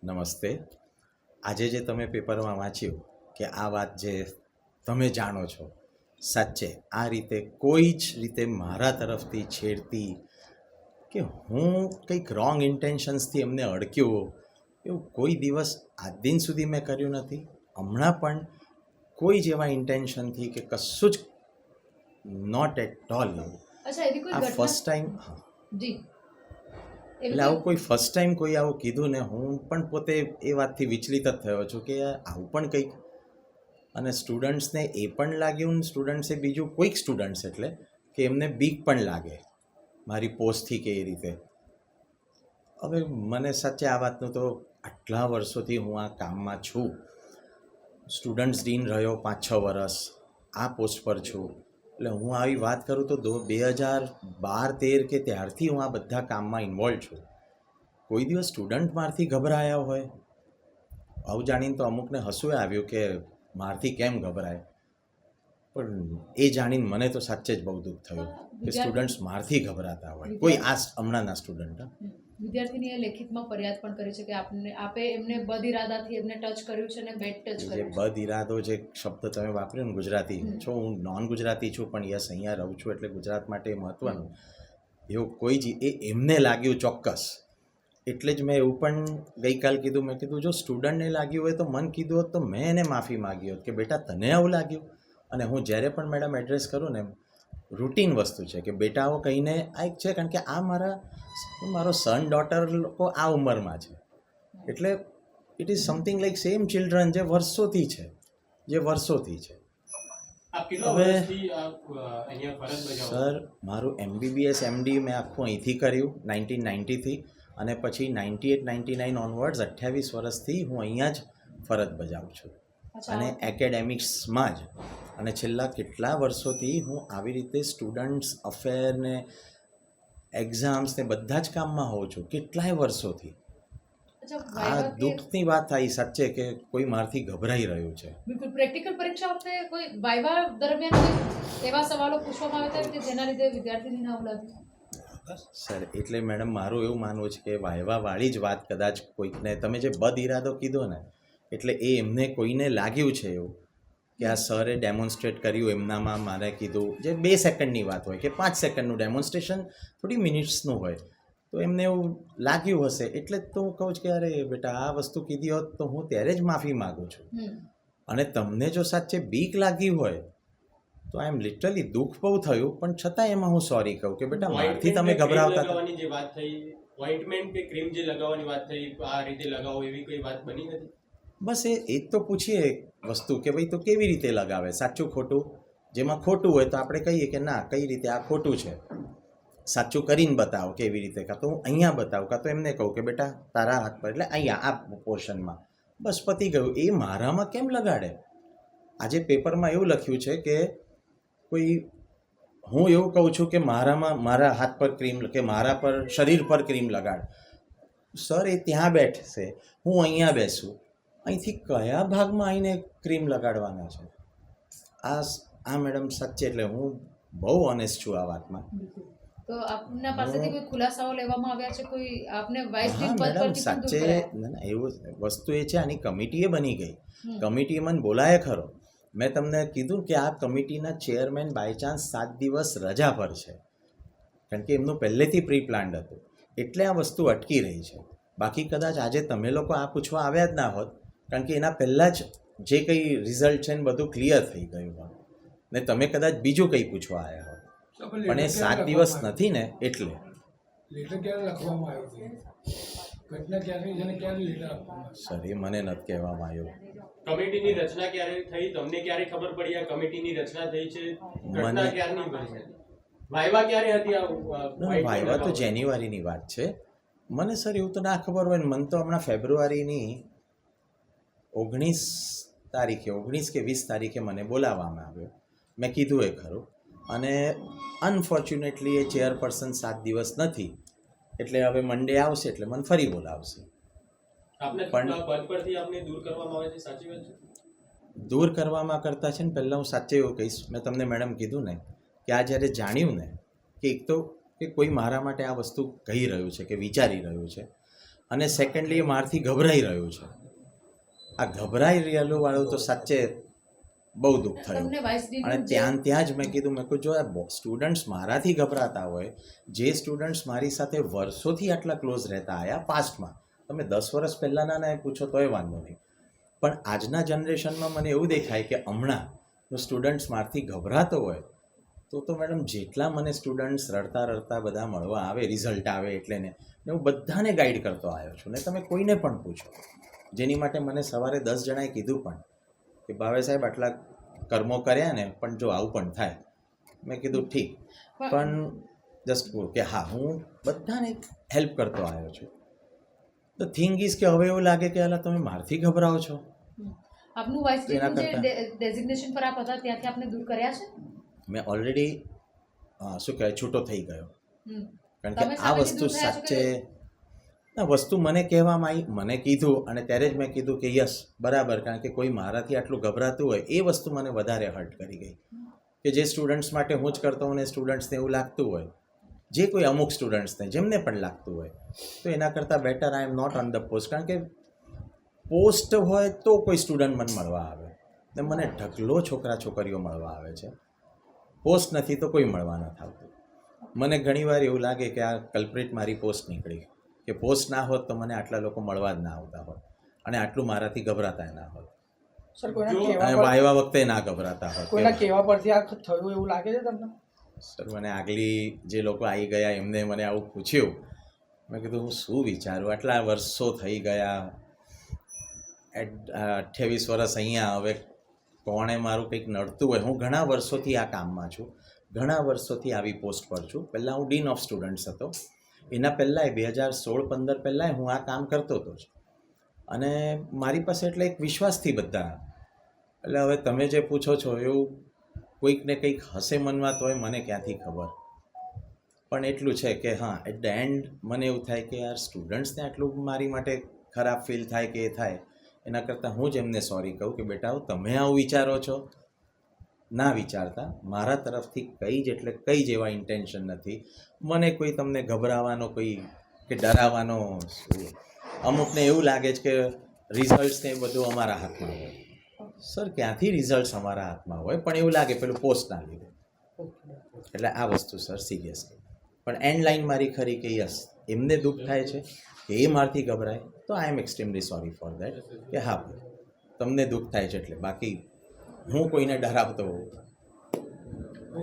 નમસ્તે. આજે જે તમે પેપરમાં વાંચ્યું કે આ વાત જે તમે જાણો છો, સાચે આ રીતે કોઈ જ રીતે મારા તરફથી છેડતી કે હું કંઈક રોંગ ઇન્ટેન્શન્સથી એમને અડક્યો એવું કોઈ દિવસ આજ દિન સુધી મેં કર્યું નથી. હમણાં પણ કોઈ જ એવા ઇન્ટેન્શનથી કે કશું જ નોટ એટ ઓલ. અચ્છા, એવી કોઈ આ ઘટના ફર્સ્ટ ટાઈમ જી એટલે આવું કોઈ ફર્સ્ટ ટાઈમ કોઈ આવું કીધું ને હું પણ પોતે એ વાતથી વિચલિત જ થયો છું કે આવું પણ કંઈક. અને સ્ટુડન્ટ્સને એ પણ લાગ્યું, સ્ટુડન્ટ્સે બીજું કોઈક સ્ટુડન્ટ્સ એટલે કે એમને બીક પણ લાગે મારી પોસ્ટથી કે એ રીતે. હવે મને સાચે આ વાતનું તો આટલા વર્ષોથી હું આ કામમાં છું, સ્ટુડન્ટ્સ ડીન રહ્યો 5-6 વર્ષ, આ પોસ્ટ પર છું. એટલે હું આવી વાત કરું તો 2012-13 કે ત્યારથી હું આ બધા કામમાં ઇન્વોલ્વ છું. કોઈ દિવસ સ્ટુડન્ટ મારથી ગભરાયા હોય આવું જાણીને તો અમુકને હસવું આવ્યું કે મારથી કેમ ગભરાય, પણ એ જાણીને મને તો સાચે જ બહુ દુઃખ થયું કે સ્ટુડન્ટ્સ મારથી ગભરાતા હોય. કોઈ આ હમણાંના સ્ટુડન્ટ વિદ્યાર્થીનીએ લેખિતમાં ફરિયાદ પણ કરી છે કે આપે એમને બદઇરાદાથી એમને ટચ કર્યું છે અને બેડ ટચ જે કર્યું છે. બદ ઇરાદો જે શબ્દ તમે વાપર્યો ને, ગુજરાતી છો, હું નોન ગુજરાતી છું પણ યસ અહીંયા રહું છું એટલે ગુજરાત માટે મહત્ત્વનું. એવું કોઈ જ એમને લાગ્યું ચોક્કસ. એટલે જ મેં એવું પણ ગઈકાલ કીધું, મેં કીધું જો સ્ટુડન્ટને લાગ્યું હોય તો મને કીધું હોત તો મેં એને માફી માગી હોત કે બેટા તને આવું લાગ્યું. અને હું જ્યારે પણ મેડમ એડ્રેસ કરું ને, રૂટીન વસ્તુ છે કે બેટા આવો કહીને આ એક છે, કારણ કે આ મારો સન ડોટર લોકો આ ઉંમરમાં છે. એટલે it is something like same children જે વર્ષોથી છે. હવે સર મારું MBBS MD મેં આખું અહીંથી કર્યું 1990થી, અને પછી 98-99 ઓનવર્ડ્સ 28 વર્ષથી હું અહીંયા જ ફરજ બજાવું છું અને એકેડેમિક્સમાં જ. અને છેલ્લા કેટલા વર્ષોથી હું આવી રીતે સ્ટુડન્ટ્સ અફેરને એક્ઝામ્સ ને બધા જ કામમાં હોઉં છું કેટલાય વર્ષોથી. આ દુઃખની વાત થઈ સાચે કે કોઈ મારથી ગભરાઈ રહ્યું છે. બિલકુલ. પ્રેક્ટિકલ પરીક્ષા વખતે કોઈ વાઇવા દરમિયાન એવા સવાલો પૂછવામાં આવ્યા હતા કે જેના લીધે વિદ્યાર્થીની ના લાગ્યું? સર એટલે મેડમ મારું એવું માનવું છે કે વાયવાવાળી જ વાત કદાચ કોઈકને, તમે જે બદ ઇરાદો કીધો ને, એટલે એ એમને કોઈને લાગ્યું છે એવું કે આ સરે ડેમોન્સ્ટ્રેટ કર્યું એમનામાં, મારે કીધું જે 2 સેકન્ડની વાત હોય કે 5 સેકન્ડનું ડેમોન્સ્ટ્રેશન થોડી મિનિટ્સનું હોય, તો એમને એવું લાગ્યું હશે. એટલે જ તો હું કહું છું કે અરે બેટા આ વસ્તુ કીધી હોત તો હું ત્યારે જ માફી માગું છું. અને તમને જો સાચે બીક લાગી હોય તો આઈ એમ લિટરલી દુઃખ બહુ થયું, પણ છતાં એમાં હું સોરી કહું કે બેટા મારથી તમે ગભરાવતા હતા. જે વાત થઈ, ઓઇન્ટમેન્ટ કે ક્રીમ જે લગાવવાની વાત થઈ, આ રીતે લગાવો એવી કોઈ વાત બની નથી? બસ એ જ તો પૂછીએ વસ્તુ કે ભાઈ તો કેવી રીતે લગાવે, સાચું ખોટું. જેમાં ખોટું હોય તો આપણે કહીએ કે ના કઈ રીતે આ ખોટું છે, સાચું કરીને બતાવો કેવી રીતે. કાં તો હું અહીંયા બતાવું, કાં તો એમને કહું કે બેટા તારા હાથ પર એટલે અહીંયા આ પોર્શનમાં, બસ પતી ગયું. એ મારામાં કેમ લગાડે? આજે પેપરમાં એવું લખ્યું છે કે કોઈ, હું એવું કહું છું કે મારા હાથ પર ક્રીમ કે મારા પર શરીર પર ક્રીમ લગાડ. સર એ ત્યાં બેઠશે, હું અહીંયા બેસું, અહીંથી કયા ભાગમાં આવીને ક્રીમ લગાડવાના છે? આ મેડમ સાચે, એટલે હું બહુ ઓનેસ્ટ છું આ વાતમાં. તો આપના પાસેથી કોઈ ખુલાસાઓ લેવામાં આવ્યા છે? કોઈ આપને વાઇસ હા મેડમ સાચે ના એવું વસ્તુ એ છે, આની કમિટીએ બની ગઈ. કમિટીએ મને બોલાય ખરો. મેં તમને કીધું કે આ કમિટીના ચેરમેન બાય ચાન્સ 7 દિવસ રજા પર છે, કારણ કે એમનું પહેલેથી પ્રી પ્લાન્ડ હતું, એટલે આ વસ્તુ અટકી રહી છે. બાકી કદાચ આજે તમે લોકો આ પૂછવા આવ્યા જ ના હોત, કારણ કે એના પહેલાં જ જે કંઈ રિઝલ્ટ છે ને બધું ક્લિયર થઈ ગયું હોત ને તમે કદાચ બીજું કંઈ પૂછવા આવ્યા હોત. પણ એ 7 દિવસ નથી ને એટલે. સર એ મને નથી કહેવામાં આવ્યું. કમિટીની રચના ક્યારે થઈ, તમને ક્યારે ખબર પડી આ કમિટીની રચના થઈ છે? ઘટના ક્યારની બની? વાયવા ક્યારે હતી? વાયવા તો જાન્યુઆરીની વાત છે. મને સર એવું તો ના ખબર હોય ને, મને તો હમણાં ફેબ્રુઆરીની 19 તારીખે 19 કે 20 તારીખે મને બોલાવવામાં આવ્યો. મેં કીધું એ ખરું. અને અનફોર્ચ્યુનેટલી એ ચેરપર્સન 7 દિવસ નથી, એટલે હવે મંડે આવશે એટલે મને ફરી બોલાવશે. પણ પદ પરથી આપને દૂર કરવામાં આવે છે, સાચી વાત છે? દૂર કરવામાં કરતાં છે ને, પહેલાં હું સાચે એવું કહીશ, મેં તમને મેડમ કીધું ને કે આ જ્યારે જાણ્યું ને કે એક તો કે કોઈ મારા માટે આ વસ્તુ કહી રહ્યું છે કે વિચારી રહ્યું છે, અને સેકન્ડલી એ મારથી ગભરાઈ રહ્યું છે. આ ગભરાઈ રહેલું વાળું તો સાચે બહુ દુઃખ થયું. તમને વાઇસ અને ત્યાં જ મેં કીધું જો આ સ્ટુડન્ટ્સ મારાથી ગભરાતા હોય, જે સ્ટુડન્ટ્સ મારી સાથે વર્ષોથી આટલા ક્લોઝ રહેતા આવ્યા પાસ્ટમાં, તમે 10 વર્ષ પહેલાંના ને પૂછો તોય વાંધો નહીં, પણ આજના જનરેશનમાં મને એવું દેખાય કે હમણાં જો સ્ટુડન્ટ્સ મારથી ગભરાતો હોય તો મેડમ જેટલા મને સ્ટુડન્ટ્સ રડતા બધા મળવા આવે, રિઝલ્ટ આવે એટલે ને હું બધાને ગાઈડ કરતો આવ્યો છું. ને તમે કોઈને પણ પૂછો, જેની માટે મને સવારે 10 જણાએ કીધું પણ કે ભાવે સાહેબ આટલા કર્મો કર્યા ને પણ જો આવું પણ થાય. મેં કીધું ઠીક, પણ જસ્ટ કે હા હું બધાને હેલ્પ કરતો આવ્યો છું. ધ થિંગ ઇઝ કે હવે એવું લાગે કે અલા તમે મારથી ગભરાઓ છો. આપનું વાઇસ જે ડેઝિગ્નેશન પર આપ હતા ત્યાંથી આપને દૂર કર્યા છે? મેં ઓલરેડી શું કહેવાય છૂટો થઈ ગયો. કારણ તમે કે આ સામેથી વસ્તુ દૂર થયા છો કે સાચે ના વસ્તુ મને કહેવામાં આવી, મને કીધું અને ત્યારે જ મેં કીધું કે યસ બરાબર, કારણ કે કોઈ મારાથી આટલું ગભરાતું હોય એ વસ્તુ મને વધારે હર્ટ કરી ગઈ. કે જે સ્ટુડન્ટ્સ માટે હું જ કરતો હોઉં ને સ્ટુડન્ટ્સને એવું લાગતું હોય, જે કોઈ અમુક સ્ટુડન્ટ્સને જેમને પણ લાગતું હોય, તો એના કરતાં better I am not on the post. કારણ કે પોસ્ટ હોય તો કોઈ સ્ટુડન્ટ મને મળવા આવે, ને મને ઢગલો છોકરા છોકરીઓ મળવા આવે છે. પોસ્ટ નથી તો કોઈ મળવા નથી આવતું. મને ઘણીવાર એવું લાગે કે આ કલ્પ્રિટ મારી પોસ્ટ નીકળી, કે પોસ્ટ ના હોત તો મને આટલા લોકો મળવા જ ના આવતા હોત અને આટલું મારાથી ગભરાતા ના હોત. સર કોઈના અને કહેવા વાયવા વખતે ના ગભરાતા હોત. કોઈના કહેવા પરથી આ થયું એવું લાગે છે તમને? સર મને આગલી જે લોકો આવી ગયા એમને મને આવું પૂછ્યું, મેં કીધું હું શું વિચારું, આટલા વર્ષો થઈ ગયા, 28 વર્ષ અહીંયા, હવે કોણે મારું કંઈક નડતું હોય. હું ઘણા વર્ષોથી આ કામમાં છું, ઘણા વર્ષોથી આવી પોસ્ટ પર છું. પહેલાં હું ડીન ઓફ સ્ટુડન્ટ્સ હતો, એના પહેલાંય 2016-15 પહેલાંય હું આ કામ કરતો હતો જ. અને મારી પાસે એટલે એક વિશ્વાસથી બધા, એટલે હવે તમે જે પૂછો છો એવું કોઈક ને કંઈક હશે મનમાં તોય મને ક્યાંથી ખબર. પણ એટલું છે કે હા એટ ધ એન્ડ મને એવું થાય કે યાર સ્ટુડન્ટ્સને આટલું મારી માટે ખરાબ ફીલ થાય કે એ થાય, એના કરતાં હું જ એમને સોરી કહું કે બેટા તમે આવું વિચારો છો, ના વિચારતા. મારા તરફથી કંઈ જ એવા ઇન્ટેન્શન નથી. મને કોઈ તમને ગભરાવાનો કોઈ કે ડરાવવાનો, અમુકને એવું લાગે છે કે રિઝલ્ટ્સ ને એ બધું અમારા હાથમાં હોય. સર ક્યાંથી રિઝલ્ટ્સ અમારા હાથમાં હોય, પણ એવું લાગે પેલું પોસ્ટ ના લીધે. એટલે આ વસ્તુ સર સિરિયસલી, પણ એન્ડ લાઈન મારી ખરી કે યસ એમને દુઃખ થાય છે કે એ મારથી ગભરાય, તો આઈ એમ એક્સ્ટ્રીમલી સોરી ફોર દેટ. કે હા તમને દુઃખ થાય છે એટલે, બાકી હું કોઈને ડરાવતો